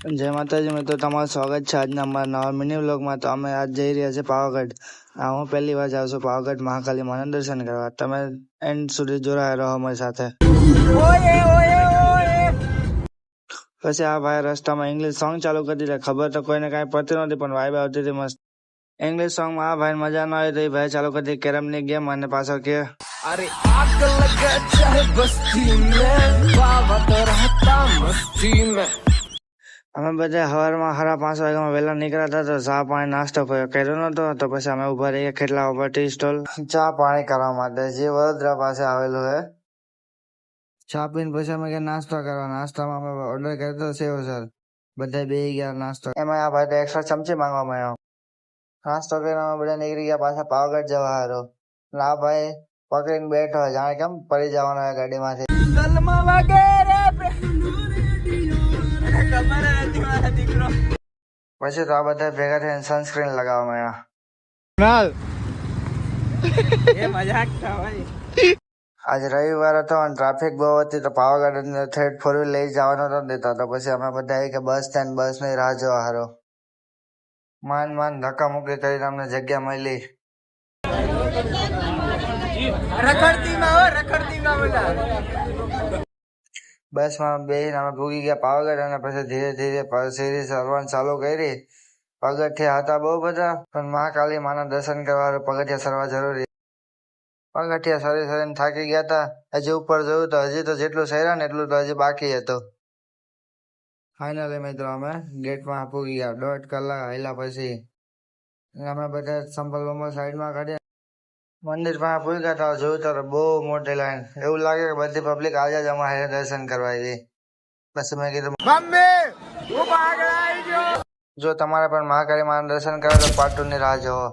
જય માતાજી મિત્રો, તમારું સ્વાગત છે આજના અમારા નવા મિની વ્લોગમાં। તો અમે આજ જઈ રહ્યા છીએ પાવાગઢ। હું પહેલી વાર જાઉં છું પાવાગઢ મહાકાલી માના દર્શન કરવા। તમે એન્ડ સુધી જોડાયા રહો અમારી સાથે। પછી આ ભાઈ રસ્તામાં ઇંગ્લિશ સોંગ ચાલુ કરી દીધા। ખબર તો કોઈને કાંઈ પડતી નહોતી, પણ વાઇબ આવતી હતી મસ્ત। ઇંગ્લિશ સોંગમાં આ ભાઈ મજા ન આવી તો એ ભાઈ ચાલુ કરી દીધી કેરમની ગેમ, અને પાછળ કે अरे आग लगा चाहे बस्ती में बाबा तो रहता मस्ती में। અમે બધા સવારમાં 5:30 વાગ્યામાં વહેલા નીકળ્યા હતા। તો ચા પાણી નાસ્તો કર્યો નતો, તો પછી અમે ઉભા રહીએ ખેટલા ઉપર ટી સ્ટોલ ચા પાણી કરવા માટે, જે વડોદરા પાસે આવેલું છે। ચા પીને પછી અમે ગયા નાસ્તો કરવા। નાસ્તામાં અમે ઓર્ડર કર્યો હતો સેવ સર। બધા બેસી ગયા નાસ્તો। એમાં આ ભાઈ તો એક્સ્ટ્રા ચમચી માંગવા માંડ્યો। નાસ્તો કરીને અમે બધા નીકળી ગયા પાછા પાવાગઢ જવા હારો। આ ભાઈ પકડીને બેઠો હોય, જાણે કેમ પડી જવાનો હોય ગાડીમાંથી। પછી તો આ બધા ભેગા થઈને સનસ્ક્રીન લગાવવા માંડ્યા। આજે રવિવાર હતો અને ટ્રાફિક બહુ હતી, તો પાવાગઢ અંદર થર્ડ 4 વ્હીલ લઈ જવાનો હતો દેતા। તો પછી અમે બધા કે બસ સ્ટેન્ડ બસની રાહ જોવા હારો। માંડ ધક્કા મુક્કી કરીને અમને જગ્યા મળી। બસમાં બેસીને અમે ભૂગી ગયા પાવાગઢ, અને પછી ધીરે ધીરે સીડી ચડવાનું ચાલુ કરી। પગથિયા હતા બહુ બધા, પણ મહાકાલી માના દર્શન કરવા પગથિયા ચડવા જરૂરી। પગથિયા સરીને થાકી ગયા હતા। હજી ઉપર જવું તો હજી તો જેટલું સર્યા ને એટલું તો હજી બાકી હતું। ફાઇનલી મિત્રો અમે ગેટમાં પૂગી ગયા। 1.5 કલાક હાલ્યા પછી અમે બધા સંભલ બંબલ સાઈડમાં કાઢ્યા। મંદિર પાસે પૂગ્યા હતા, જોયું તો બહુ મોટી લાઈન। એવું લાગે કે બધી પબ્લિક આજે જ અમારે દર્શન કરવા આવી। પછી મેં કીધું જો તમારે પણ મહાકાળી માના દર્શન કરવા તો પાર્ટ 2 ની રાહ જોવો।